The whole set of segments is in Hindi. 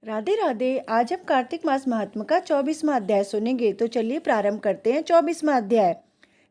राधे राधे। आज हम कार्तिक मास महात्म का 24वां अध्याय सुनेंगे। तो चलिए प्रारंभ करते हैं। 24वां अध्याय।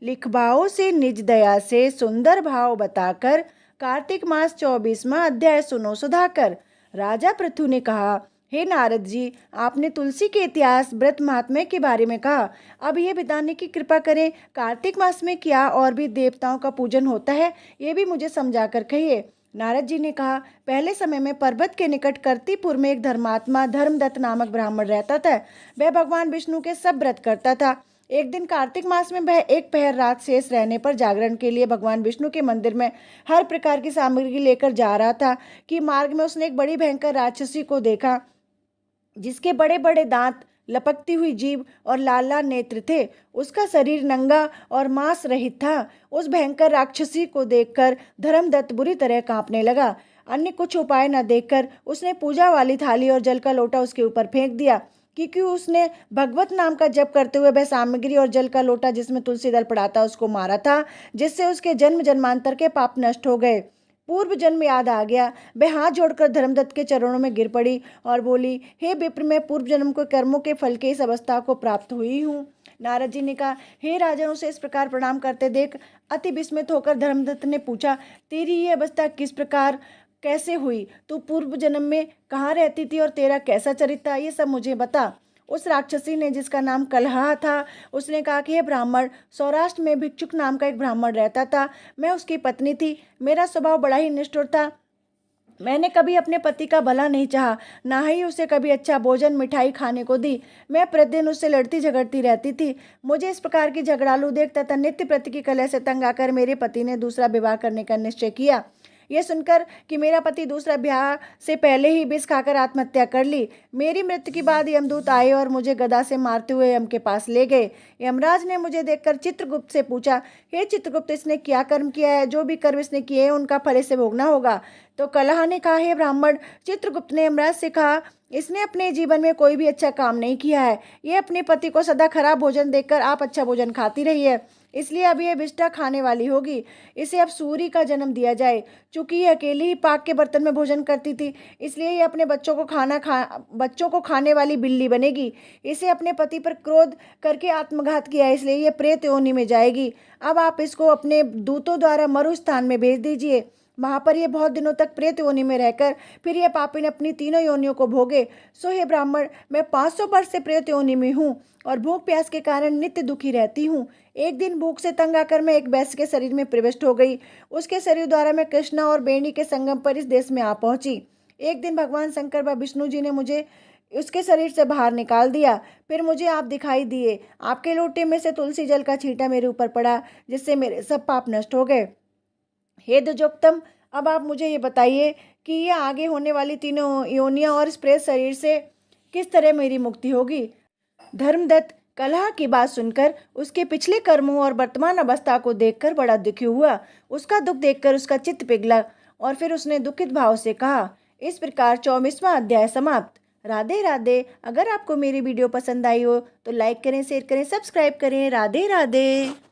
लिखभाओं से निज दया से सुंदर भाव बताकर कार्तिक मास 24वां अध्याय सुनो सुधाकर। राजा पृथु ने कहा, हे नारद जी, आपने तुलसी के इतिहास व्रत महात्म्य के बारे में कहा। अब ये बताने की कृपा करें, कार्तिक मास में क्या और भी देवताओं का पूजन होता है, ये भी मुझे समझाकर कहिए। नारद जी ने कहा, पहले समय में पर्वत के निकट कर्तिपुर में एक धर्मात्मा धर्मदत्त नामक ब्राह्मण रहता था। वह भगवान विष्णु के सब व्रत करता था। एक दिन कार्तिक मास में वह एक पहर रात शेष रहने पर जागरण के लिए भगवान विष्णु के मंदिर में हर प्रकार की सामग्री लेकर जा रहा था कि मार्ग में उसने एक बड़ी भयंकर राक्षसी को देखा, जिसके बड़े बड़े दांत, लपकती हुई जीभ और लाल लाल नेत्र थे। उसका शरीर नंगा और मांस रहित था। उस भयंकर राक्षसी को देखकर धर्मदत्त बुरी तरह कांपने लगा। अन्य कुछ उपाय न देखकर उसने पूजा वाली थाली और जल का लोटा उसके ऊपर फेंक दिया, क्योंकि उसने भगवत नाम का जप करते हुए वह सामग्री और जल का लोटा जिसमें तुलसी दल पड़ा था उसको मारा था, जिससे उसके जन्म जन्मांतर के पाप नष्ट हो गए। पूर्व जन्म याद आ गया। वह हाथ जोड़कर धर्मदत्त के चरणों में गिर पड़ी और बोली, हे विप्र, मैं पूर्व जन्म के कर्मों के फल के इस अवस्था को प्राप्त हुई हूँ। नारद जी ने कहा, हे राजन, उसे इस प्रकार प्रणाम करते देख अति विस्मित होकर धर्मदत्त ने पूछा, तेरी ये अवस्था किस प्रकार कैसे हुई? तू पूर्व जन्म में कहाँ रहती थी और तेरा कैसा चरित्र था, ये सब मुझे बता। उस राक्षसी ने, जिसका नाम कलहा था, उसने कहा कि हे ब्राह्मण, सौराष्ट्र में भिक्षुक नाम का एक ब्राह्मण रहता था। मैं उसकी पत्नी थी। मेरा स्वभाव बड़ा ही निष्ठुर था। मैंने कभी अपने पति का भला नहीं चाहा, ना ही उसे कभी अच्छा भोजन मिठाई खाने को दी। मैं प्रतिदिन उससे लड़ती झगड़ती रहती थी। मुझे इस प्रकार की झगड़ालू देख तथा नित्य प्रति की कलह से तंग आकर मेरे पति ने दूसरा विवाह करने का निश्चय किया। यह सुनकर कि मेरा पति दूसरा ब्याह से पहले ही विष खाकर आत्महत्या कर ली, मेरी मृत्यु के बाद यमदूत आए और मुझे गदा से मारते हुए यम के पास ले गए। यमराज ने मुझे देखकर चित्रगुप्त से पूछा, हे चित्रगुप्त, इसने क्या कर्म किया है? जो भी कर्म इसने किए हैं उनका फल इसे भोगना होगा। तो कलह ने कहा, हे ब्राह्मण, चित्रगुप्त ने यमराज से कहा, इसने अपने जीवन में कोई भी अच्छा काम नहीं किया है। ये अपने पति को सदा खराब भोजन देकर आप अच्छा भोजन खाती रही है, इसलिए अब ये विष्ठा खाने वाली होगी। इसे अब सूरी का जन्म दिया जाए। चूंकि ये अकेली ही पाक के बर्तन में भोजन करती थी, इसलिए ये अपने बच्चों को खाने वाली बिल्ली बनेगी। इसे अपने पति पर क्रोध करके आत्मघात किया, इसलिए ये प्रेत योनि में जाएगी। अब आप इसको अपने दूतों द्वारा मरु स्थान में भेज दीजिए। वहाँ पर ये बहुत दिनों तक प्रेत योनि में रहकर फिर ये पापी ने अपनी तीनों योनियों को भोगे। सो हे ब्राह्मण, मैं 500 वर्ष से प्रेत योनि में हूँ और भूख प्यास के कारण नित्य दुखी रहती हूँ। एक दिन भूख से तंग आकर मैं एक वैश्य के शरीर में प्रविष्ट हो गई। उसके शरीर द्वारा मैं कृष्णा और बेणी के संगम पर इस देश में आ पहुंची। एक दिन भगवान शंकर व विष्णु जी ने मुझे उसके शरीर से बाहर निकाल दिया। फिर मुझे आप दिखाई दिए। आपके लोटे में से तुलसी जल का छींटा मेरे ऊपर पड़ा, जिससे मेरे सब पाप नष्ट हो गए। हे द्विजोत्तम, अब आप मुझे ये बताइए कि ये आगे होने वाली तीनों योनियां और इस प्रेत शरीर से किस तरह मेरी मुक्ति होगी। धर्मदत्त कलह की बात सुनकर उसके पिछले कर्मों और वर्तमान अवस्था को देखकर बड़ा दुखी हुआ। उसका दुख देखकर उसका चित्त पिघला और फिर उसने दुखित भाव से कहा। इस प्रकार 24वां अध्याय समाप्त। राधे राधे। अगर आपको मेरी वीडियो पसंद आई हो तो लाइक करें, शेयर करें, सब्सक्राइब करें। राधे राधे।